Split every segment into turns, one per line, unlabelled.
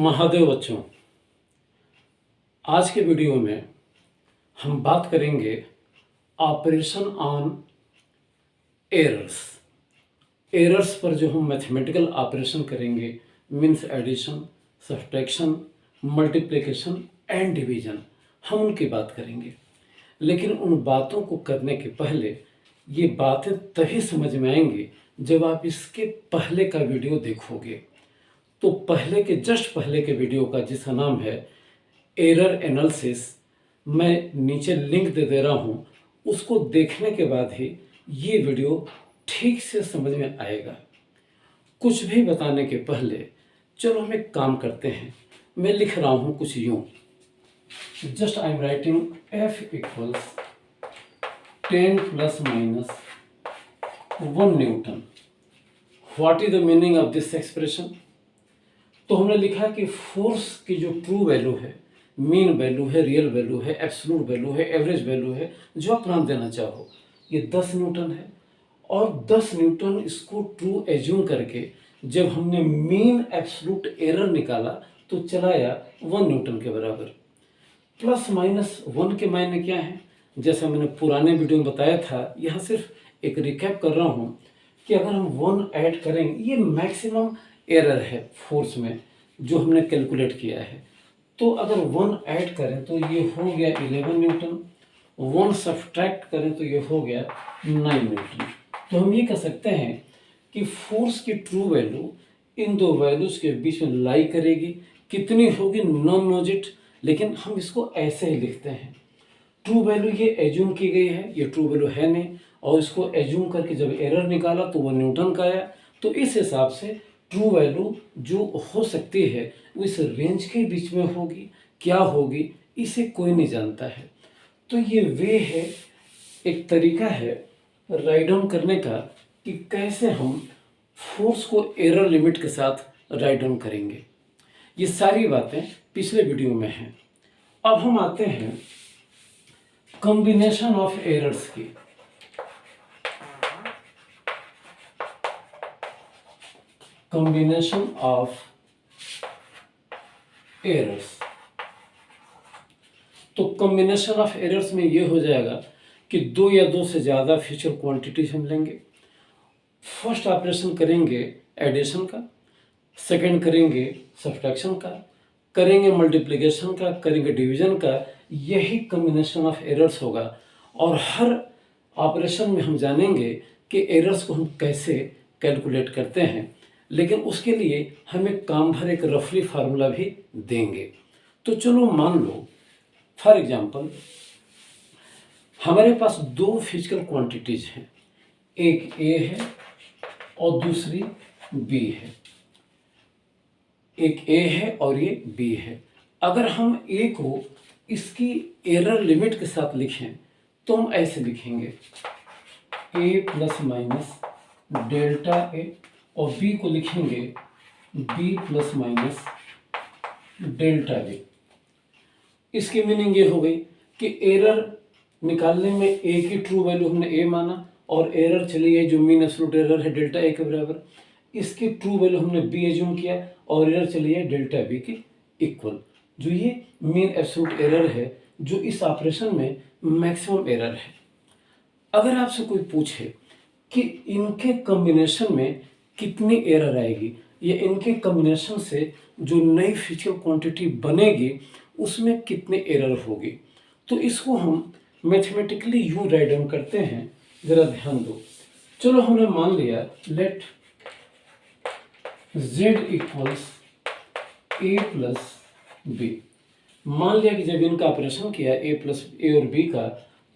महादेव बच्चों, आज के वीडियो में हम बात करेंगे ऑपरेशन ऑन एरर्स। एरर्स पर जो हम मैथमेटिकल ऑपरेशन करेंगे, means addition, subtraction, multiplication and division, हम उनकी बात करेंगे। लेकिन उन बातों को करने के पहले ये बातें तभी समझ में आएंगी जब आप इसके पहले का वीडियो देखोगे। तो पहले के जस्ट पहले के वीडियो का, जिसका नाम है एरर एनालिसिस, मैं नीचे लिंक दे रहा हूँ, उसको देखने के बाद ही ये वीडियो ठीक से समझ में आएगा। कुछ भी बताने के पहले चलो हम एक काम करते हैं। मैं लिख रहा हूँ कुछ यूँ, just I am writing F equals 10 plus minus 1 Newton. What is the meaning of this expression? तो हमने लिखा कि फोर्स की जो ट्रू वैल्यू है, मीन वैल्यू है, रियल वैल्यू है, एब्सोल्यूट वैल्यू है, एवरेज वैल्यू है, जो आप नाम देना चाहो, ये 10 न्यूटन है। और 10 न्यूटन इसको ट्रू एज्यूम करके जब हमने मीन एब्सोल्यूट एरर निकाला तो चलाया 1 न्यूटन के बराबर। प्लस माइनस 1 के मायने क्या है? जैसा मैंने पुराने वीडियो में बताया था, यहाँ सिर्फ एक रिकैप कर रहा हूँ कि अगर हम 1 ऐड करेंगे, ये मैक्सिमम एरर है फोर्स में जो हमने कैलकुलेट किया है। तो अगर 1 ऐड करें तो ये हो गया 11 न्यूटन, 1 सब्ट्रैक्ट करें तो ये हो गया 9 न्यूटन। तो हम ये कह सकते हैं कि फोर्स की ट्रू वैल्यू इन दो वैल्यूज के बीच में लाई करेगी। कितनी होगी नॉन नोजिट, लेकिन हम इसको ऐसे ही लिखते हैं। ट्रू वैल्यू ये एज्यूम की गई है, ये ट्रू वैल्यू है नहीं, और इसको एज्यूम करके जब एरर निकाला तो वो न्यूटन का आया। तो इस हिसाब से ट्रू वैल्यू जो हो सकती है वो इस रेंज के बीच में होगी। क्या होगी इसे कोई नहीं जानता है। तो ये वे है, एक तरीका है राइट डाउन करने का कि कैसे हम फोर्स को एरर लिमिट के साथ राइट डाउन करेंगे। ये सारी बातें पिछले वीडियो में हैं। अब हम आते हैं कॉम्बिनेशन ऑफ एरर्स की। कॉम्बिनेशन ऑफ एरर्स, तो कॉम्बिनेशन ऑफ एरर्स में ये हो जाएगा कि 2 या 2 से ज़्यादा फ्यूचर क्वांटिटीज हम लेंगे। फर्स्ट ऑपरेशन करेंगे एडिशन का, सेकंड करेंगे सब्ट्रैक्शन का, करेंगे मल्टीप्लिकेशन का, करेंगे डिवीजन का। यही कॉम्बिनेशन ऑफ एरर्स होगा। और हर ऑपरेशन में हम जानेंगे कि एरर्स को हम कैसे कैलकुलेट करते हैं। लेकिन उसके लिए हम एक काम भर एक रफली फार्मूला भी देंगे। तो चलो मान लो फॉर एग्जांपल हमारे पास 2 फिजिकल क्वांटिटीज हैं, एक ए है और दूसरी बी है। एक ए है और ये बी है। अगर हम ए को इसकी एरर लिमिट के साथ लिखें तो हम ऐसे लिखेंगे A plus minus delta A, और बी को लिखेंगे B plus minus delta B. इसकी मीनिंग ये हो गई कि एरर निकालने में ए की ट्रू वैल्यू हमने ए माना, और एरर चली है जो मीन एब्सोल्यूट एरर है डेल्टा ए के बराबर, इसकी ट्रू वैल्यू हमने बी एज्यूम किया, और एरर चली है डेल्टा बी के इक्वल, जो ये मीन एब्सोल्यूट एरर है, जो इस ऑपरेशन में मैक्सिमम एरर है। अगर आपसे कोई पूछे कि इनके कॉम्बिनेशन में कितनी एरर आएगी, या इनके कॉम्बिनेशन से जो नई फिजिकल क्वांटिटी बनेगी उसमें कितने एरर होगी, तो इसको हम मैथमेटिकली यूँ राइट डाउन करते हैं। ज़रा ध्यान दो। चलो हमने मान लिया late z equals a plus B. मान लिया कि जब इनका ऑपरेशन किया ए प्लस ए और बी का,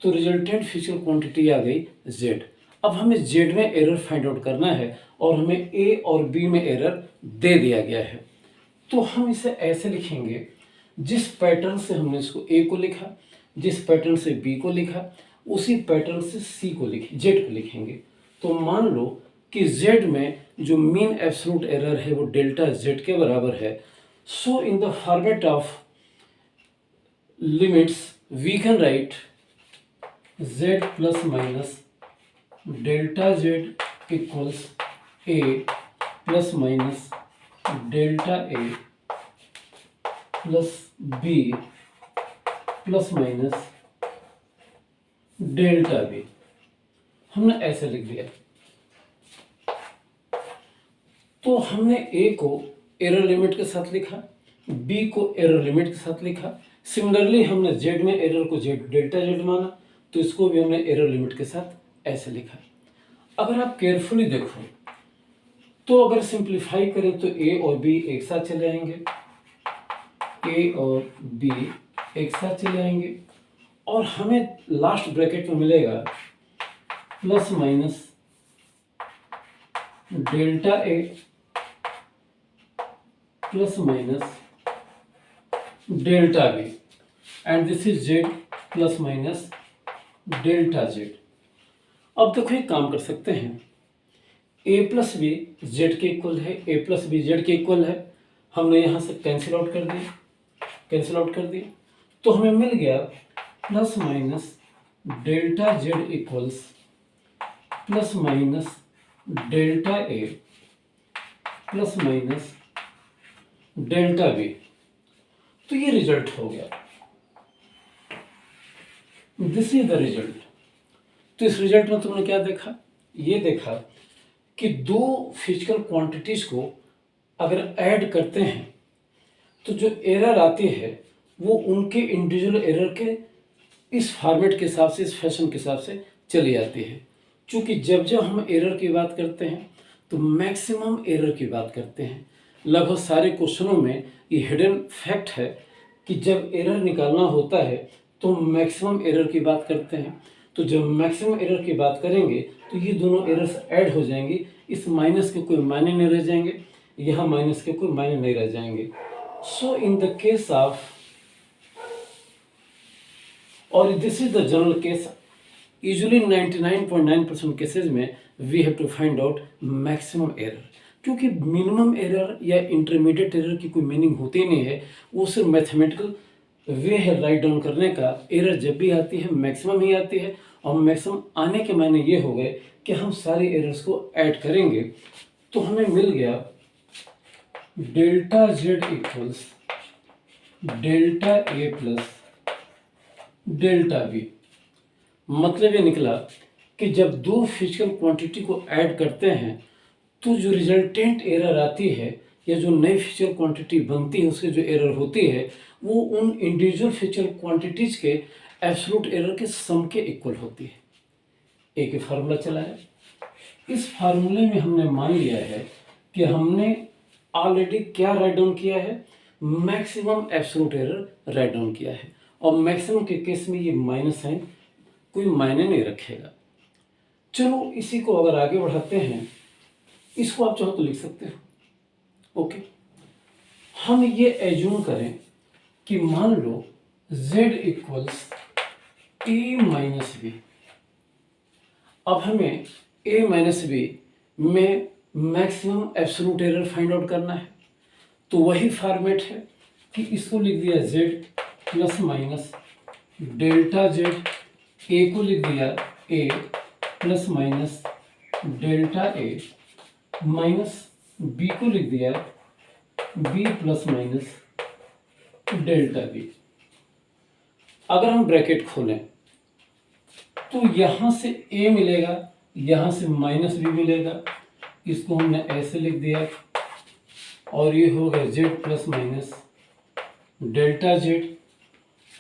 तो रिजल्टेंट फिजिकल क्वांटिटी आ गई z। अब हमें z में एरर फाइंड आउट करना है, और हमें a और b में एरर दे दिया गया है। तो हम इसे ऐसे लिखेंगे, जिस पैटर्न से हमने इसको a को लिखा, जिस पैटर्न से b को लिखा, उसी पैटर्न से c को z को लिखेंगे। तो मान लो कि z में जो मीन एब्सोल्यूट एरर है वो डेल्टा z के बराबर है। So in the format of limits we can write z plus minus delta z equals a plus minus delta A plus B plus minus delta B, हमने ऐसे लिख दिया। तो हमने ए को एरर लिमिट के साथ लिखा, बी को एरर लिमिट के साथ लिखा। सिमिलरली हमने जेड में एरर को जेड डेल्टा जेड माना, तो इसको भी हमने एरर लिमिट के साथ ऐसे लिखा। अगर आप केयरफुली देखो तो अगर सिंप्लीफाई करें तो ए और बी एक साथ चले आएंगे, ए और बी एक साथ चले आएंगे, और हमें लास्ट ब्रैकेट में मिलेगा plus minus delta A plus minus delta B, and this is Z plus minus delta Z. अब देखो एक काम कर सकते हैं, ए प्लस बी जेड के इक्वल है, ए प्लस बी जेड के इक्वल है, हमने यहाँ से कैंसिल आउट कर दिया, तो हमें मिल गया plus minus delta Z equals plus minus delta A plus minus delta B. तो ये रिजल्ट हो गया, दिस इज द रिजल्ट। तो इस रिजल्ट में तुमने क्या देखा, ये देखा कि दो फिजिकल क्वांटिटीज को अगर ऐड करते हैं तो जो एरर आती है वो उनके इंडिविजुअल एरर के इस फॉर्मेट के हिसाब से, इस फैशन के हिसाब से चली जाती है। क्योंकि जब जब हम एरर की बात करते हैं तो मैक्सिमम एरर की बात करते हैं। लगभग सारे क्वेश्चनों में ये हिडन फैक्ट है कि जब एरर निकालना होता है तो मैक्सिमम एरर की बात करते हैं। तो जब मैक्सिमम एरर की बात करेंगे तो ये दोनों एरर्स ऐड हो जाएंगे, इस माइनस के कोई मायने नहीं रह जाएंगे, यहाँ माइनस के कोई मायने नहीं रह जाएंगे। So in the case of, और this is the general case, usually 99.9% cases में we have to find out maximum error, क्योंकि मिनिमम एरर या इंटरमीडिएट एरर की कोई मीनिंग होती नहीं है, वो सिर्फ मैथमेटिकल वे है राइट डाउन करने का। एरर जब भी आती है मैक्सिमम ही आती है, और मैक्सिमम आने के मायने ये हो गए कि हम सारी एरर्स को ऐड करेंगे। तो हमें मिल गया delta Z equals delta A plus delta B. मतलब ये निकला कि जब दो फिजिकल क्वांटिटी को ऐड करते हैं तो जो रिजल्टेंट एरर आती है या जो नई फिजिकल क्वांटिटी बनती है उसकी जो एरर होती है वो उन इंडिविजुअल फिजिकल क्वांटिटीज के एब्सोल्यूट एरर के सम के इक्वल होती है। एक ही फार्मूला चला है, इस फार्मूले में हमने मान लिया है कि हमने ऑलरेडी क्या राइट डाउन किया है, maximum absolute error write down किया है, और मैक्सिमम के केस में ये माइनस साइन कोई मायने नहीं रखेगा। चलो इसी को अगर आगे बढ़ाते हैं, इसको आप चाहो तो लिख सकते हो। ओके, हम ये एज्यूम करें कि मान लो z equals a minus B. अब हमें a माइनस बी में maximum absolute error find out करना है। तो वही फॉर्मेट है कि इसको लिख दिया z plus minus delta Z, a को लिख दिया a plus minus delta A, minus b को लिख दिया b plus minus delta B. अगर हम ब्रैकेट खोलें तो यहां से a मिलेगा, यहां से माइनस b मिलेगा, इसको हमने ऐसे लिख दिया, और ये हो गया z plus minus delta Z,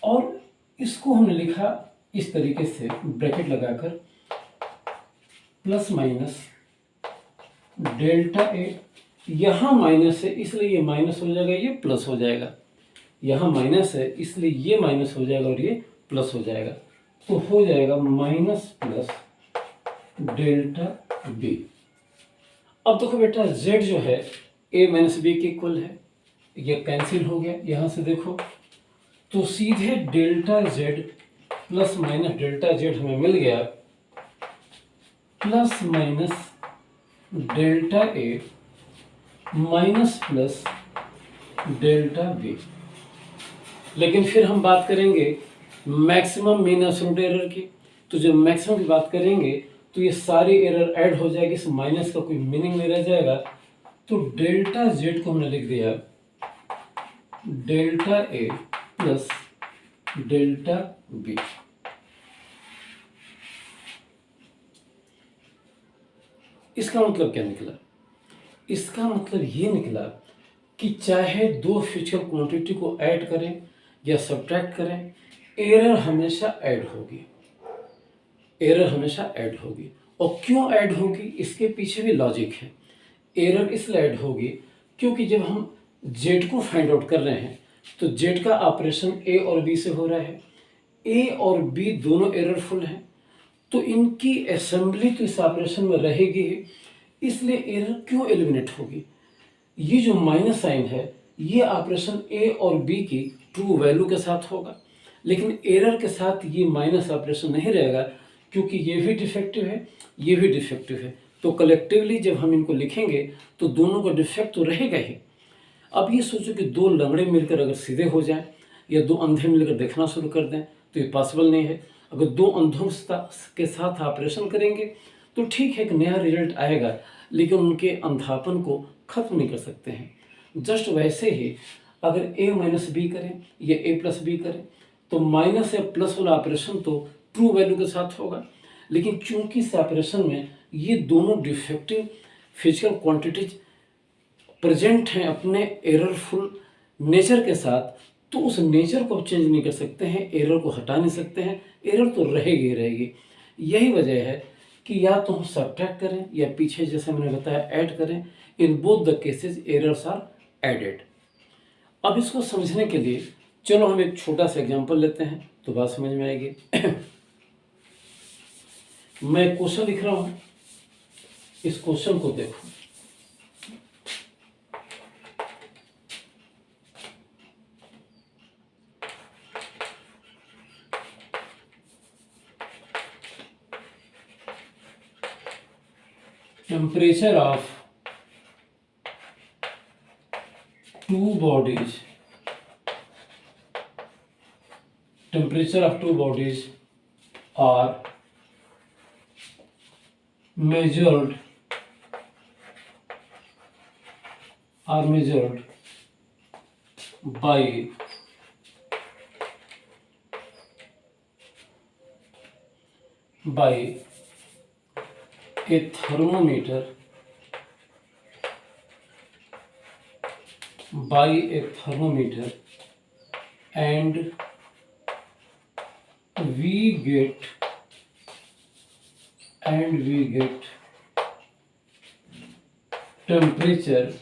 और इसको हमने लिखा इस तरीके से ब्रैकेट लगाकर प्लस माइनस डेल्टा ए। यहाँ माइनस है इसलिए ये माइनस हो जाएगा, ये प्लस हो जाएगा, यहाँ माइनस है इसलिए ये माइनस हो जाएगा और ये प्लस हो जाएगा, तो हो जाएगा माइनस प्लस डेल्टा बी। अब देखो बेटा z जो है a माइनस बी के इक्वल है, ये कैंसिल हो गया, यहाँ से देखो तो सीधे delta z plus minus delta z हमें मिल गया plus minus delta A minus plus delta B. लेकिन फिर हम बात करेंगे मैक्सिमम मीन एब्सोल्यूट एरर की। तो जब मैक्सिमम की बात करेंगे तो ये सारी एरर ऐड हो जाएगी, इस माइनस का कोई मीनिंग नहीं रह जाएगा। तो डेल्टा जेड को हमने लिख दिया delta A plus delta B. इसका मतलब क्या निकला? इसका मतलब ये निकला कि चाहे दो फिजिकल क्वांटिटी को ऐड करें या सब्ट्रैक्ट करें, एरर हमेशा ऐड होगी, एरर हमेशा ऐड होगी। और क्यों ऐड होगी, इसके पीछे भी लॉजिक है। एरर इसलिए ऐड होगी क्योंकि जब हम जेड को फाइंड आउट कर रहे हैं तो जेड का ऑपरेशन ए और बी से हो रहा है, ए और बी दोनों एररफुल हैं, तो इनकी असेंबली तो इस ऑपरेशन में रहेगी ही, इसलिए एरर क्यों एलिमिनेट होगी? ये जो माइनस साइन है ये ऑपरेशन ए और बी की ट्रू वैल्यू के साथ होगा, लेकिन एरर के साथ ये माइनस ऑपरेशन नहीं रहेगा क्योंकि ये भी डिफेक्टिव है, ये भी डिफेक्टिव है। तो कलेक्टिवली जब हम इनको लिखेंगे तो दोनों का डिफेक्ट तो रहेगा ही। अब ये सोचो कि दो लंगड़े मिलकर अगर सीधे हो जाएं या दो अंधे मिलकर देखना शुरू कर दें तो ये पॉसिबल नहीं है। अगर दो अंधों के साथ ऑपरेशन करेंगे तो ठीक है, एक नया रिजल्ट आएगा, लेकिन उनके अंधापन को खत्म नहीं कर सकते हैं। जस्ट वैसे ही अगर ए माइनस बी करें या ए प्लस बी करें तो माइनस या प्लस वाला ऑपरेशन तो ट्रू वैल्यू के साथ होगा, लेकिन चूंकि इस ऑपरेशन में ये दोनों डिफेक्टिव फिजिकल क्वांटिटीज प्रेजेंट हैं अपने एररफुल नेचर के साथ, तो उस नेचर को चेंज नहीं कर सकते हैं, एरर को हटा नहीं सकते हैं, एरर तो रहेगी रहेगी। यही वजह है कि या तो हम सब्ट्रैक्ट करें या पीछे जैसे मैंने बताया ऐड करें। In both the cases errors are added. अब इसको समझने के लिए चलो हम एक छोटा सा एग्जांपल लेते हैं तो बात समझ में आएगी। मैं क्वेश्चन लिख रहा हूं, इस क्वेश्चन को देखो। Temperature of two bodies, temperature of two bodies are measured by a thermometer and we get temperature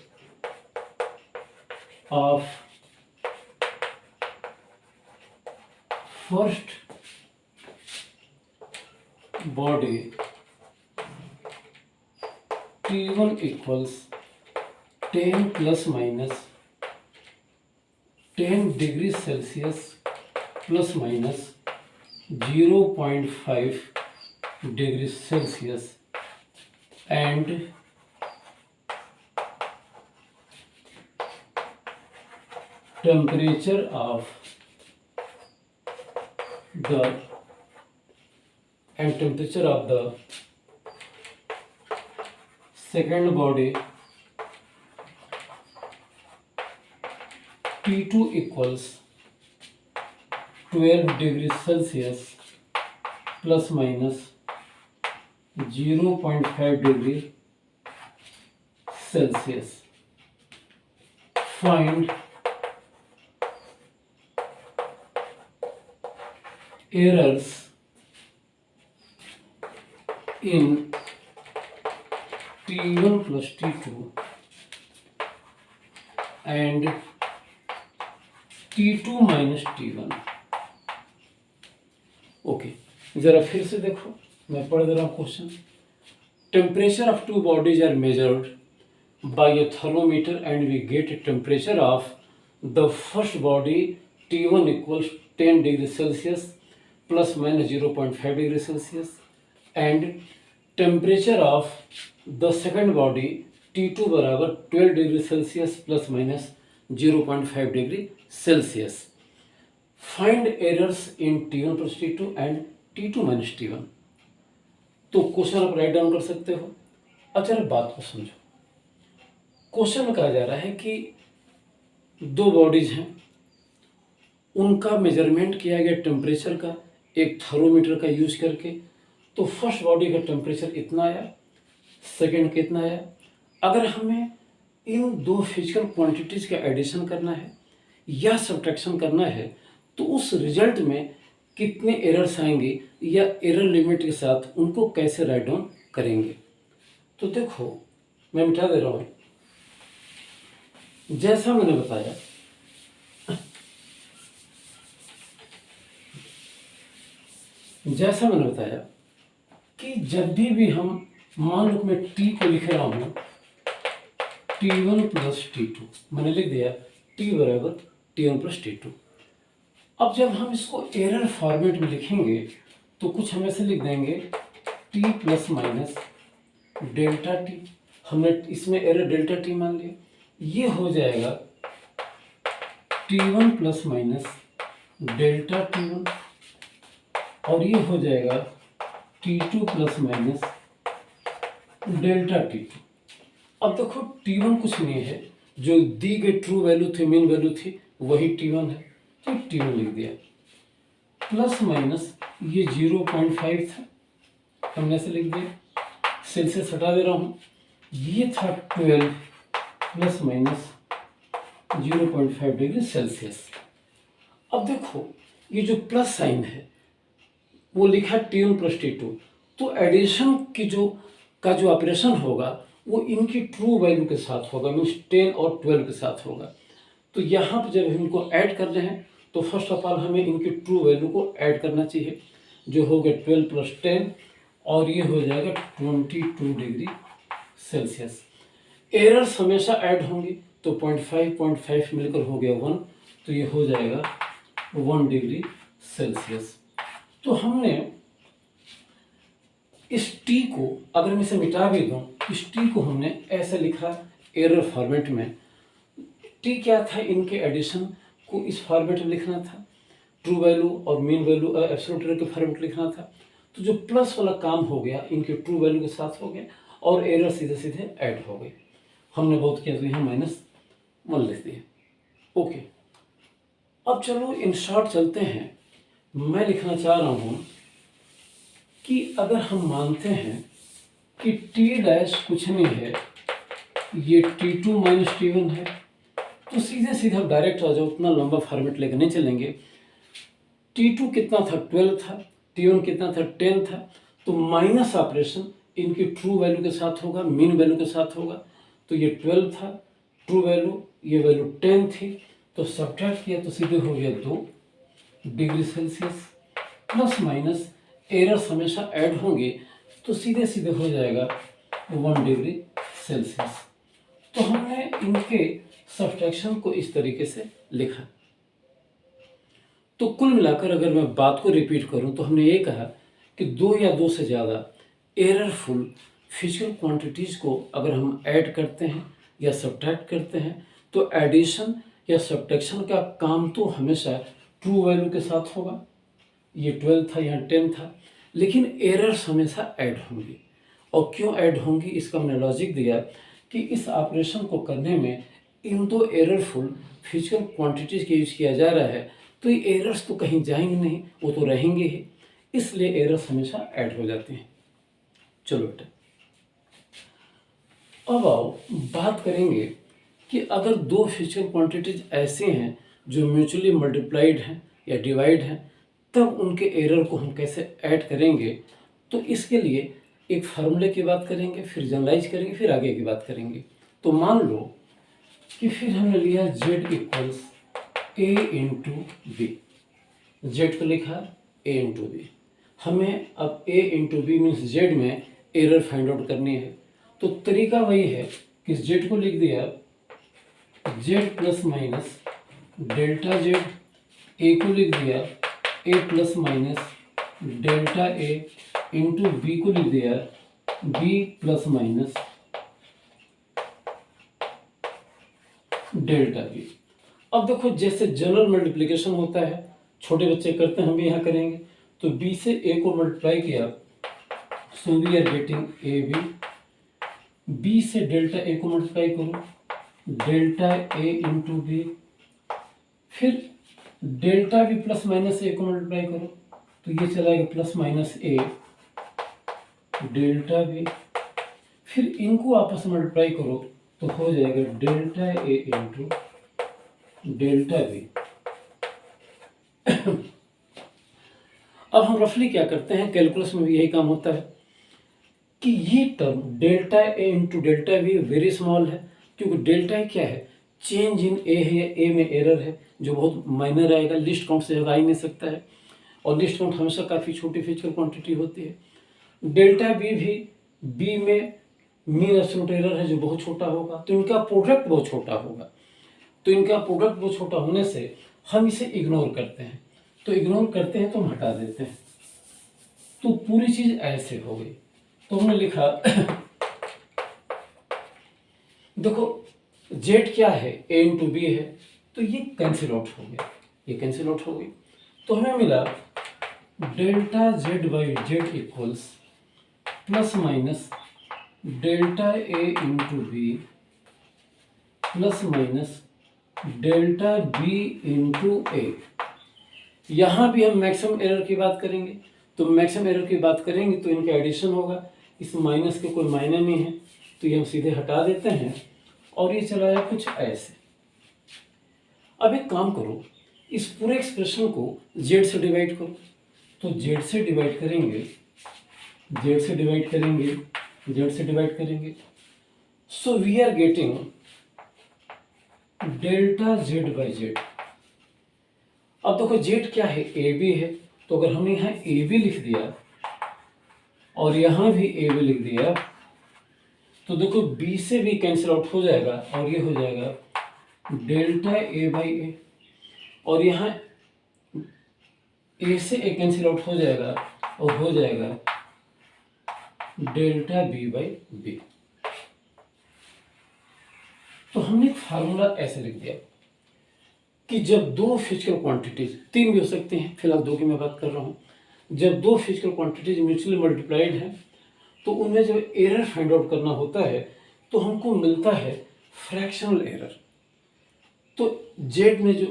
of first body T1 equals 10 plus minus 10 degrees Celsius plus minus 0.5 degrees Celsius and temperature of the second body T2 equals 12 degrees Celsius plus minus 0.5 degrees Celsius. Find errors in T1 plus T2 and T2 minus T1. Okay, जरा फिर से देखो, मैं पढ़ दे रहा हूँ question. Temperature of two bodies are measured by a thermometer and we get a temperature of the first body T1 equals 10 degree Celsius plus minus 0.5 degree Celsius and temperature of the second body T2 बराबर 12 degree Celsius plus minus 0.5 degree Celsius. Find errors in T1 plus T2 and T2 minus T1। तो question आप write down कर सकते हो। अच्छा, बात को समझो। क्वेश्चन में कहा जा रहा है कि दो बॉडीज हैं, उनका मेजरमेंट किया गया टेम्परेचर का एक थर्मोमीटर का यूज करके। तो फर्स्ट बॉडी का टेम्परेचर इतना आया, सेकंड कितना आया। अगर हमें इन दो फिजिकल क्वांटिटीज़ का एडिशन करना है या सब्ट्रैक्शन करना है तो उस रिजल्ट में कितने एरर्स आएंगे या एरर लिमिट के साथ उनको कैसे राइट डाउन करेंगे। तो देखो मैं मिटा दे रहा हूँ। जैसा मैंने बताया कि जब भी हम मान लो मैं टी को लिख रहा हूँ T1 प्लस T2, मैंने लिख दिया T बराबर T1 प्लस T2। अब जब हम इसको एरर फॉर्मेट में लिखेंगे तो कुछ हम ऐसे लिख देंगे T plus minus delta T, हमने इसमें एरर डेल्टा टी मान लिया। ये हो जाएगा T1 plus minus delta T1 और ये हो जाएगा T2 plus minus delta T2। अब देखो T1 कुछ नहीं है, जो दी गई ट्रू वैल्यू थी, मीन वैल्यू थी, वही T1 है, तो T1 लिख दिया। प्लस माइनस ये 0.5 था, हमने ऐसे लिख दिया। सेल्सियस हटा दे रहा हूँ, ये था 12 प्लस माइनस 0.5 डिग्री सेल्सियस। अब देखो ये जो प्लस साइन है वो लिखा T1 प्लस T2, तो एडिशन की जो ऑपरेशन होगा वो इनकी ट्रू वैल्यू के साथ होगा, मीन्स 10 और 12 के साथ होगा। तो यहाँ पर जब हम इनको ऐड कर रहे हैं तो फर्स्ट ऑफ ऑल हमें इनकी ट्रू वैल्यू को ऐड करना चाहिए, जो हो गया 12 प्लस 10 और ये हो जाएगा 22 डिग्री सेल्सियस। एरर्स हमेशा ऐड होंगी, तो 0.5 मिलकर हो गया 1, तो ये हो जाएगा 1 डिग्री सेल्सियस। तो हमने इस टी को, अगर मैं इसे मिटा भी दूं, इस टी को हमने ऐसे लिखा एरर फॉर्मेट में। टी क्या था, इनके एडिशन को इस फॉर्मेट में लिखना था, ट्रू वैल्यू और मीन वैल्यू एब्सोल्यूट एरर के फॉर्मेट लिखना था। तो जो प्लस वाला काम हो गया इनके ट्रू वैल्यू के साथ हो गया और एरर सीधे सीधे ऐड हो गए। हमने बहुत किया तो यहाँ -1 लिख दिया। ओके, अब चलो इन शॉर्ट चलते हैं। मैं लिखना चाह रहा हूँ कि अगर हम मानते हैं कि टी डैश कुछ नहीं है, ये T2 माइनस T1 है, तो सीधे सीधे डायरेक्ट आ जाओ, उतना लंबा फॉर्मेट लेकर नहीं चलेंगे। T2 कितना था, 12 था, T1 कितना था, 10 था, तो माइनस ऑपरेशन इनकी ट्रू वैल्यू के साथ होगा, मीन वैल्यू के साथ होगा। तो ये 12 था, ट्रू वैल्यू, ये वैल्यू 10 थी, तो सब्ट्रैक्ट किया तो सीधे हो गया 2 degree Celsius. Plus minus errors हमेशा ऐड होंगे, तो सीधे सीधे हो जाएगा 1 डिग्री सेल्सियस। तो हमने इनके सब्ट्रैक्शन को इस तरीके से लिखा। तो कुल मिलाकर अगर मैं बात को रिपीट करूं तो हमने ये कहा कि 2 या 2 से ज़्यादा एररफुल फिजिकल क्वांटिटीज़ को अगर हम ऐड करते हैं या सब्ट्रैक्ट करते हैं तो एडिशन या सब्ट्रैक्शन का काम तो हमेशा ट्रू वैल्यू के साथ होगा। ये 12 था, यहाँ 10 था, लेकिन एरर्स हमेशा ऐड होंगी। और क्यों ऐड होंगी, इसका हमने लॉजिक दिया कि इस ऑपरेशन को करने में इन दो एररफुल फिजिकल क्वांटिटीज़ का यूज़ किया जा रहा है, तो ये एरर्स तो कहीं जाएंगे नहीं, वो तो रहेंगे ही, इसलिए एरर्स हमेशा ऐड हो जाते हैं। चलो बेटा, अब आओ बात करेंगे कि अगर दो फिजिकल क्वांटिटीज ऐसे हैं जो म्यूचुअली मल्टीप्लाइड हैं या डिवाइड हैं, तब उनके एरर को हम कैसे ऐड करेंगे। तो इसके लिए एक फार्मूले की बात करेंगे, फिर जनरलाइज करेंगे, फिर आगे की बात करेंगे। तो मान लो कि फिर हमने लिया z equals a into B, Z को लिखा a इंटू बी। हमें अब a into B means Z में एरर फाइंड आउट करनी है। तो तरीका वही है कि z को लिख दिया z plus minus delta Z, a को लिख दिया a plus minus delta a into B को लिख दिया b plus minus delta B. अब देखो जैसे जनरल मल्टीप्लिकेशन होता है, छोटे बच्चे करते हैं, हम भी यहाँ करेंगे। तो b से a को मल्टीप्लाई किया, so we are getting A B. b से डेल्टा a को मल्टीप्लाई करो, डेल्टा a इंटू बी फिर delta B plus minus A को मल्टीप्लाई करो तो ये चलाएगा plus minus A delta B, फिर इनको आपस में मल्टीप्लाई करो तो हो जाएगा delta A into delta B. अब हम रफली क्या करते हैं, कैलकुलस में भी यही काम होता है कि ये term delta A into delta be very small है, क्योंकि डेल्टा ए क्या है, चेंज इन ए है, ए में एरर है जो बहुत माइनर आएगा, लिस्ट काउंट से ज़्यादा आ ही नहीं सकता है, और लिस्ट काउंट हमेशा काफ़ी छोटी फिजिकल क्वांटिटी होती है। डेल्टा बी भी बी में मीन एब्सोल्यूट एरर है जो बहुत छोटा होगा, तो इनका प्रोडक्ट बहुत छोटा होगा। तो इनका प्रोडक्ट बहुत छोटा होने से हम इसे इग्नोर करते हैं, तो इग्नोर करते हैं तो हम हटा देते हैं, तो पूरी चीज़ ऐसे हो गई। तो हमने लिखा देखो जेड क्या है, ए इंटू बी है, तो ये कैंसिल आउट हो गया, ये कैंसिल आउट हो गई। तो हमें मिला delta Z by Z equals plus minus delta A into B plus minus delta B into A. यहाँ भी हम मैक्सिमम एरर की बात करेंगे, तो मैक्सिमम एरर की बात करेंगे तो इनका एडिशन होगा, इस माइनस के कोई मायने नहीं है, तो ये हम सीधे हटा देते हैं और ये चलाया कुछ ऐसे। अब एक काम करो, इस पूरे एक्सप्रेशन को जेड से डिवाइड करो, तो जेड से डिवाइड करेंगे, जेड से डिवाइड करेंगे, जेड से डिवाइड करेंगे, so we are getting delta Z by Z. अब देखो जेड क्या है, ए बी है, तो अगर हमने यहाँ ए बी लिख दिया और यहाँ भी ए बी लिख दिया तो देखो बी से भी कैंसिल आउट हो जाएगा और ये हो जाएगा डेल्टा ए बाई ए, और यहाँ ए से ए कैंसिल आउट हो जाएगा और हो जाएगा डेल्टा बी बाई बी। तो हमने एक फार्मूला ऐसे लिख दिया कि जब दो फिजिकल क्वांटिटीज, तीन भी हो सकते हैं, फिलहाल दो की मैं बात कर रहा हूँ, जब दो फिजिकल क्वांटिटीज म्यूचुअली मल्टीप्लाइड हैं तो उनमें जब एरर फाइंड आउट करना होता है तो हमको मिलता है फ्रैक्शनल एरर। तो जेड में जो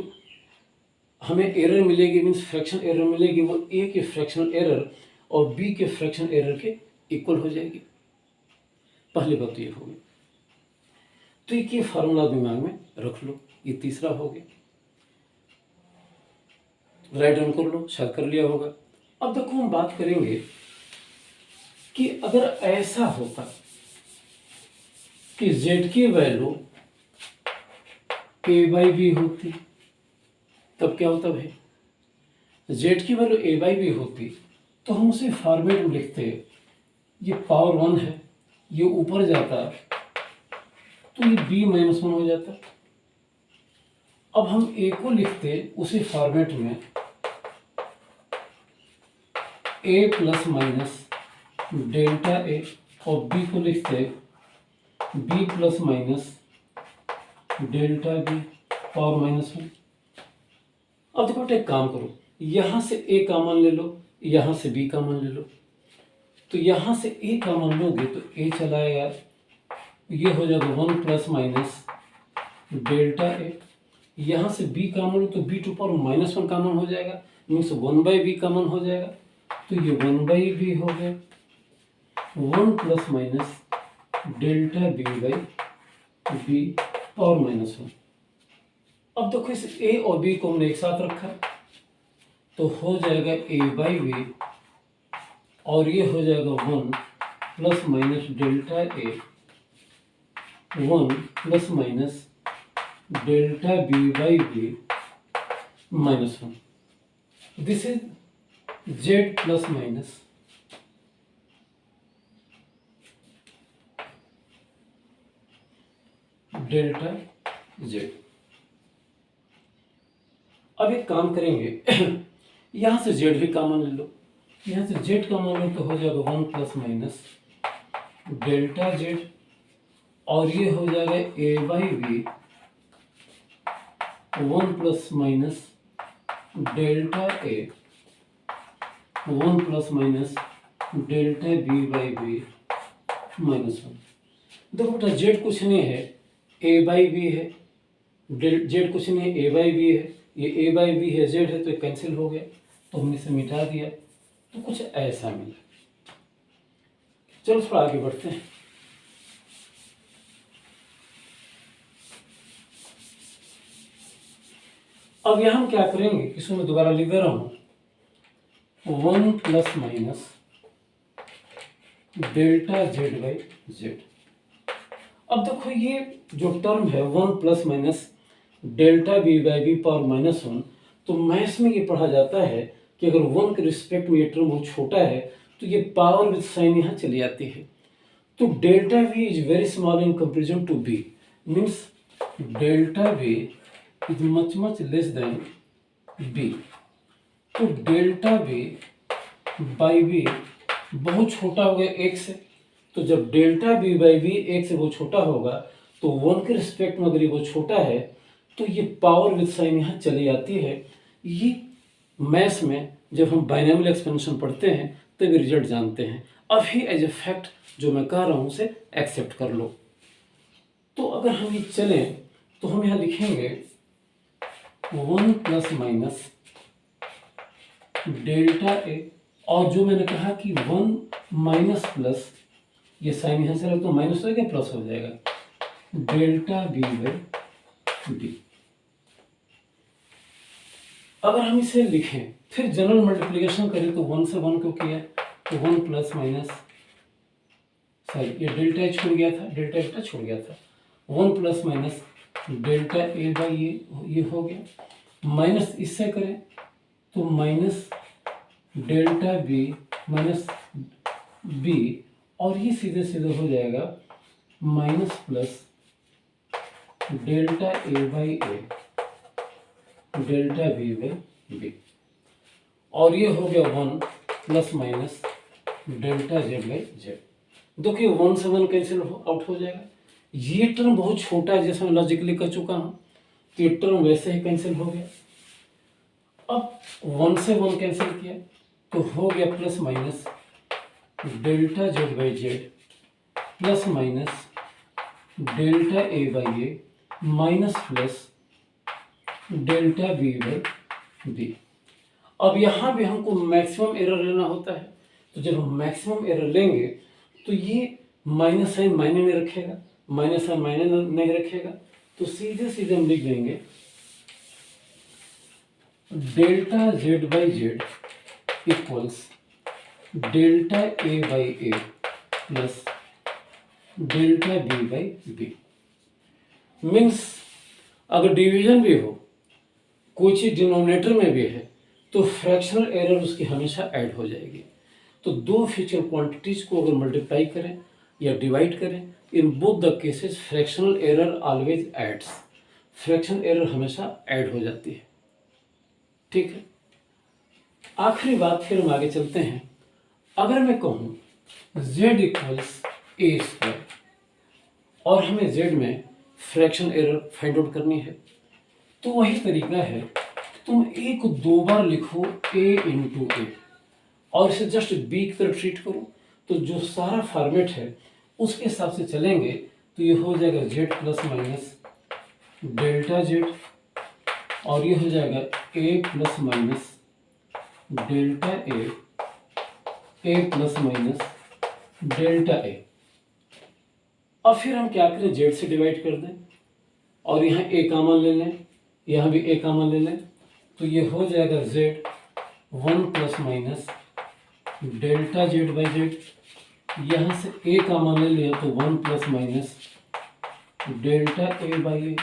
हमें एरर मिलेगी मीन्स फ्रैक्शन एरर मिलेगी, वो ए के फ्रैक्शनल एरर और बी के फ्रैक्शन एरर के इक्वल हो जाएगी। पहली बात तो ये होगी, तो एक ये फार्मूला दिमाग में रख लो, ये तीसरा हो गया, राइट डाउन कर लो, शायद कर लिया होगा। अब देखो हम बात करेंगे कि अगर ऐसा होता कि z की वैल्यू a बाई बी होती, तब क्या होता भाई, z की वैल्यू a बाई बी होती तो हम उसे फॉर्मेट में लिखते, ये पावर 1 है, ये ऊपर जाता तो ये b माइनस 1 हो जाता। अब हम a को लिखते उसी फॉर्मेट में a plus minus delta A, और b को लिखते b plus minus delta B power minus 1। अब देखो एक काम करो, यहाँ से a कॉमन ले लो, यहाँ से b कॉमन ले लो, तो यहाँ से a कॉमन लोगे तो a चलाएगा, ये हो जाएगा 1 प्लस माइनस डेल्टा ए, यहाँ से b कॉमन लो तो b to power minus 1 common हो जाएगा, मीन्स 1 बाई बी कॉमन हो जाएगा, तो ये 1 बाई बी हो गया, 1 plus minus delta B by B power minus 1। अब देखो इस a और b को हमने एक साथ रखा तो हो जाएगा a बाई बी, और ये हो जाएगा 1 plus minus delta A, 1 plus minus delta B by B minus 1। This is z plus minus delta z। अब एक काम करेंगे, यहाँ से z भी कॉमन ले लो, यहाँ से z कॉमन लो तो हो जाएगा 1 प्लस माइनस डेल्टा z, और ये हो जाएगा a by B 1 plus minus delta A, 1 plus minus delta B by B minus 1। देखो बेटा z कुछ नहीं है, a बाई बी है, जेड कुछ नहीं है, a बाई बी है, ये ए बाई बी है, जेड है, तो ये कैंसिल हो गया, तो हमने इसे मिटा दिया, तो कुछ ऐसा मिला। चलो थोड़ा आगे बढ़ते हैं। अब यहां हम क्या करेंगे, इसको मैं दोबारा लिख दे रहा हूं, 1 plus minus delta Z by Z. अब देखो ये जो टर्म है 1 plus minus delta B by B power -1, तो मैथ्स में ये पढ़ा जाता है कि अगर 1 के रिस्पेक्ट में ये टर्म बहुत छोटा है तो ये पावर विद साइन यहाँ चली जाती है। तो delta V is very small in comparison to B, means delta V is much much less than B. तो डेल्टा वी बाई बी बहुत छोटा हो गया एक से, तो जब डेल्टा बी बाई बी एक से बहुत छोटा होगा तो 1 के रिस्पेक्ट में अगर ये बहुत छोटा है तो ये पावर विद साइन यहाँ चली जाती है। ये मैथ्स में जब हम बाइनोमियल एक्सपेंशन पढ़ते हैं तब रिजल्ट जानते हैं। अभी एज ए फैक्ट जो मैं कह रहा हूँ उसे एक्सेप्ट कर लो। तो अगर हम ये चलें तो हम यहाँ लिखेंगे 1 प्लस माइनस डेल्टा ए, और जो मैंने कहा कि 1 माइनस प्लस, ये साइन यहाँ से तो माइनस हो गया प्लस हो जाएगा, डेल्टा बी बाई डी। अगर हम इसे लिखें फिर जनरल मल्टीप्लिकेशन करें तो 1 से 1 को किया तो 1 प्लस माइनस, सॉरी ये डेल्टा ए छोड़ गया था, डेल्टा एटा छोड़ गया था, 1 plus minus delta A by ये हो गया, माइनस इससे करें तो minus delta B minus B, और ये सीधे सीधे हो जाएगा minus plus delta A by A delta B by B, और ये हो गया 1 plus minus delta Z by Z. देखिए 1 से 1 कैंसिल आउट हो जाएगा। ये टर्म बहुत छोटा है जैसे मैं लॉजिकली कर चुका हूँ, तो ये टर्म वैसे ही कैंसिल हो गया। अब 1 से 1 कैंसिल किया तो हो गया plus minus delta Z by Z plus minus delta A by A minus plus delta B by B. अब यहाँ भी हमको मैक्सिमम एरर लेना होता है, तो जब हम मैक्सिमम एरर लेंगे तो ये माइनस साइन मायने नहीं रखेगा, माइनस साइन मायने नहीं रखेगा, तो सीधे सीधे हम लिख देंगे delta Z by Z equals delta A by A plus delta B by B. Means अगर डिवीजन भी हो, कोई चीज़ डिनोमिनेटर में भी है, तो फ्रैक्शनल एरर उसकी हमेशा ऐड हो जाएगी। तो दो फ्यूचर क्वांटिटीज को अगर मल्टीप्लाई करें या डिवाइड करें, in both the cases fractional error always adds, fractional error हमेशा ऐड हो जाती है। ठीक है, आखिरी बात फिर हम आगे चलते हैं। अगर मैं कहूँ z इक्वल्स ए स्क्वायर और हमें z में फ्रैक्शन एरर फाइंड आउट करनी है, तो वही तरीका है, तुम a को 2 बार लिखो a इंटू ए और इसे जस्ट b की तरह ट्रीट करो, तो जो सारा फॉर्मेट है उसके हिसाब से चलेंगे तो ये हो जाएगा z plus minus delta Z, और ये हो जाएगा a plus minus delta A plus minus delta A. अब फिर हम क्या करें, z से डिवाइड कर दें और यहाँ a कॉमन ले लें, यहाँ भी a कॉमन ले लें, तो ये हो जाएगा z 1 plus minus delta Z by Z, यहाँ से a कॉमन ले लिया तो 1 plus minus delta A by A,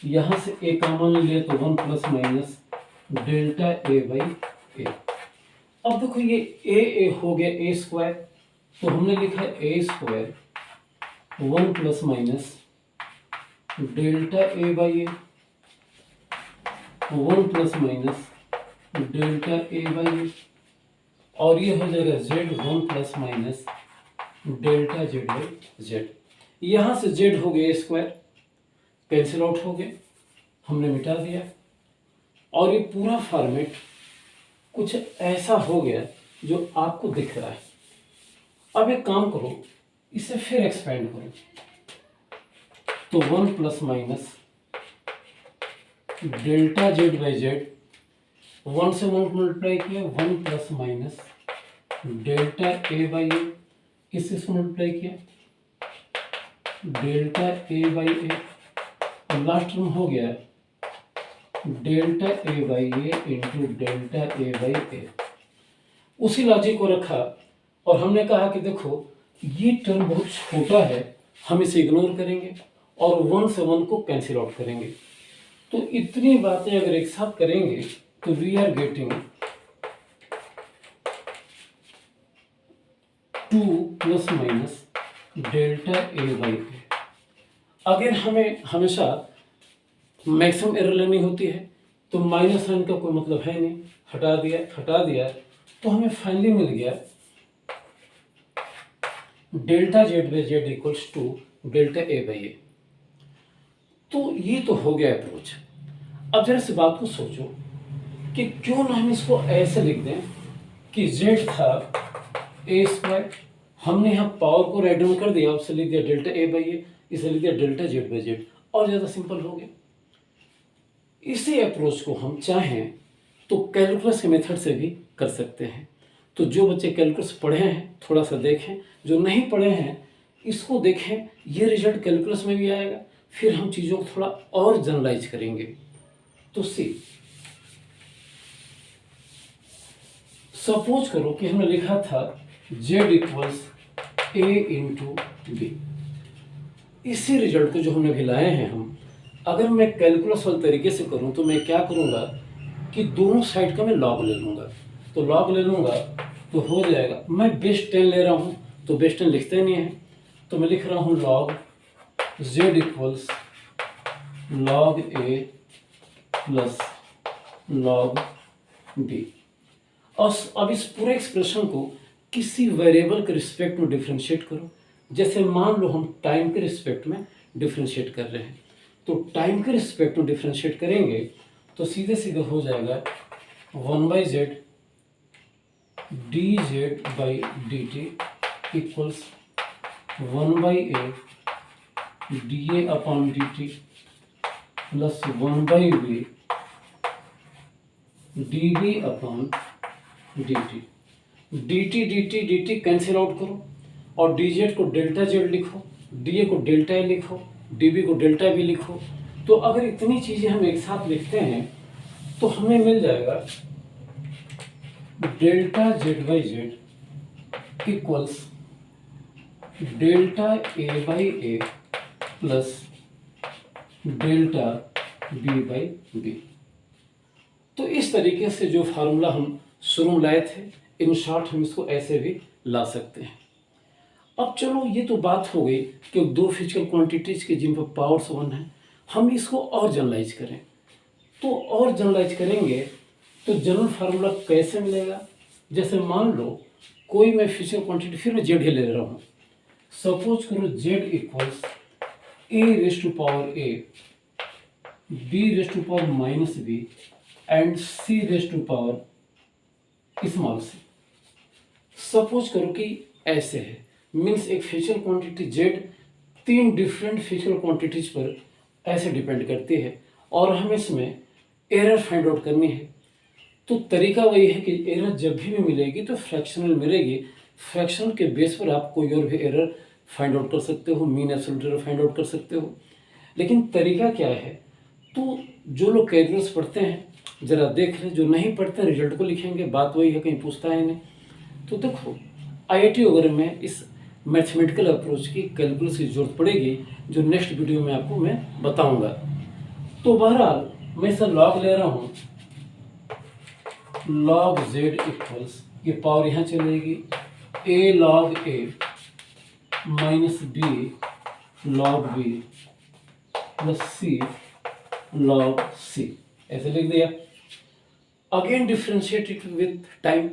यहाँ से a कॉमन ले लिया तो 1 plus minus delta A by A. अब देखो ये ए हो गया ए स्क्वायर, तो हमने लिखा है A square 1 plus minus delta A by A, 1 plus minus delta A by A, और ये हो जाएगा z 1 plus minus delta Z by Z. यहाँ से z हो गया ए स्क्वायर, कैंसिल आउट हो गया, हमने मिटा दिया, और ये पूरा फॉर्मेट कुछ ऐसा हो गया जो आपको दिख रहा है। अब एक काम करो, इसे फिर एक्सपेंड करो, तो 1 plus minus delta Z by Z, 1 से 1 मल्टीप्लाई किया, 1 plus minus delta A by A, इससे मल्टीप्लाई किया डेल्टा ए बाई ए, और लास्ट टर्म हो गया delta A by A into delta A by A. उसी लॉजिक को रखा और हमने कहा कि देखो ये टर्म बहुत छोटा है, हम इसे इग्नोर करेंगे और 1 से 1 को कैंसिल आउट करेंगे। तो इतनी बातें अगर एक साथ करेंगे तो we are getting 2 plus minus delta A by A. अगर हमें हमेशा मैक्सिमम एरर लेनी होती है तो माइनस साइन का कोई मतलब है नहीं, हटा दिया तो हमें फाइनली मिल गया delta Z by Z equals two delta A by A. तो ये तो हो गया अप्रोच। अब जरा इस बात को सोचो कि क्यों ना हम इसको ऐसे लिख दें कि जेड था ए स्क्वायर, हमने यहाँ पावर को राइट डाउन कर दिया, उससे लिख दिया डेल्टा ए बाई ए, इसे लिख दिया डेल्टा जेड बाई जेड, और ज़्यादा सिंपल हो गया। इसी अप्रोच को हम चाहें तो कैलकुलस के मेथड से भी कर सकते हैं। तो जो बच्चे कैलकुलस पढ़े हैं थोड़ा सा देखें, जो नहीं पढ़े हैं इसको देखें, ये रिजल्ट कैलकुलस में भी आएगा, फिर हम चीज़ों को थोड़ा और जनरलाइज करेंगे। तो सी सपोज करो कि हमने लिखा था z equals a into B. इसी रिजल्ट को जो हमने भी लाए हैं हम, अगर मैं कैलकुलस वाले तरीके से करूं तो मैं क्या करूंगा कि दोनों साइड का मैं लॉग ले लूंगा। तो लॉग ले लूंगा तो हो जाएगा, मैं बेस 10 ले रहा हूं तो बेस 10 लिखते नहीं है, तो मैं लिख रहा हूं लॉग z इक्वल्स लॉग ए प्लस लॉग बी। और अब इस पूरे एक्सप्रेशन को किसी वेरिएबल के रिस्पेक्ट में डिफ्रेंशिएट करो। जैसे मान लो हम टाइम के रिस्पेक्ट में डिफ्रेंशिएट कर रहे हैं, तो टाइम के रिस्पेक्ट में डिफ्रेंशिएट करेंगे तो सीधे सीधे हो जाएगा 1 by Z D Z by D T equals 1 by A D A upon D T plus 1 by B D B upon D T. डी टी कैंसिल आउट करो और डी जेड को डेल्टा जेड लिखो, डी ए को डेल्टा ए लिखो, D B को डेल्टा बी लिखो। तो अगर इतनी चीज़ें हम एक साथ लिखते हैं तो हमें मिल जाएगा delta Z by Z equals delta A by A plus delta B by B. तो इस तरीके से जो फार्मूला हम शुरू में लाए थे, इन शॉर्ट हम इसको ऐसे भी ला सकते हैं। अब चलो ये तो बात हो गई कि दो फिजिकल क्वांटिटीज के जिन पर पावर्स 1 है, हम इसको और जनरलाइज करें। तो और जनरलाइज करेंगे तो जनरल फार्मूला कैसे मिलेगा? जैसे मान लो कोई मैं फिजिकल क्वांटिटी, फिर मैं जेड ही ले रहा हूँ, सपोज करो Z equals A raise to power A B raise to power minus B and C raise to power small C. Suppose करो कि ऐसे है, मीन्स एक physical quantity Z 3 different physical quantities पर ऐसे डिपेंड करती है और हमें इसमें एरर फाइंड आउट करनी है। तो तरीका वही है कि एरर जब भी मिलेगी तो फ्रैक्शनल मिलेगी, फ्रैक्शनल के बेस पर आप कोई और भी एरर फाइंड आउट कर सकते हो, mean absolute error find out कर सकते हो। लेकिन तरीका क्या है? तो जो लोग कैलकुलस पढ़ते हैं ज़रा देख लें, जो नहीं पढ़ते हैं रिजल्ट को लिखेंगे, बात वही है, कहीं पूछता है नहीं। तो देखो IIT वगैरह में इस मैथमेटिकल अप्रोच की कैलकुलस की जरूरत पड़ेगी, जो नेक्स्ट वीडियो में आपको मैं बताऊंगा। तो बहरहाल मैं इसे लॉग ले रहा हूँ, लॉग जेड इक्वल्स, ये पावर यहाँ चलेगी, A log A minus B log B plus C log C, ऐसे लिख दिया। Again differentiate it with time,